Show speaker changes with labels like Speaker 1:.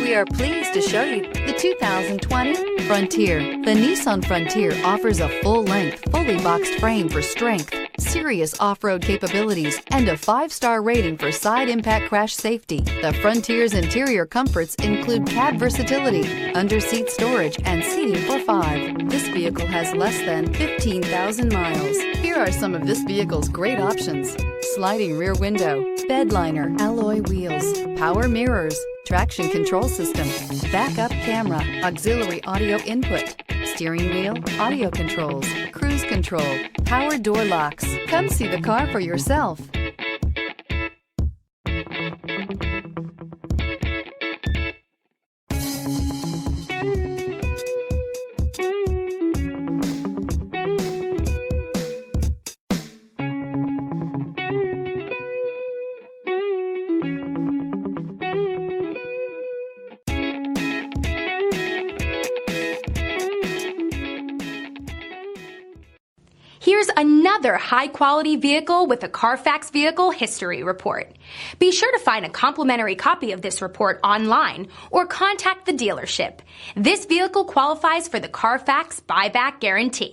Speaker 1: We are pleased to show you the 2020 Frontier. The Nissan Frontier offers a full-length, fully boxed frame for strength, serious off-road capabilities, and a 5-star rating for side impact crash safety. The Frontier's interior comforts include cab versatility, under-seat storage, and seating for 5. This vehicle has less than 15,000 miles. Here are some of this vehicle's great options: sliding rear window, bed liner, alloy wheels, power mirrors, traction control system, backup camera, auxiliary audio input, steering wheel audio controls, cruise control, power door locks. Come see the car for yourself.
Speaker 2: Here's another high-quality vehicle with a Carfax Vehicle History Report. Be sure to find a complimentary copy of this report online or contact the dealership. This vehicle qualifies for the Carfax Buyback Guarantee.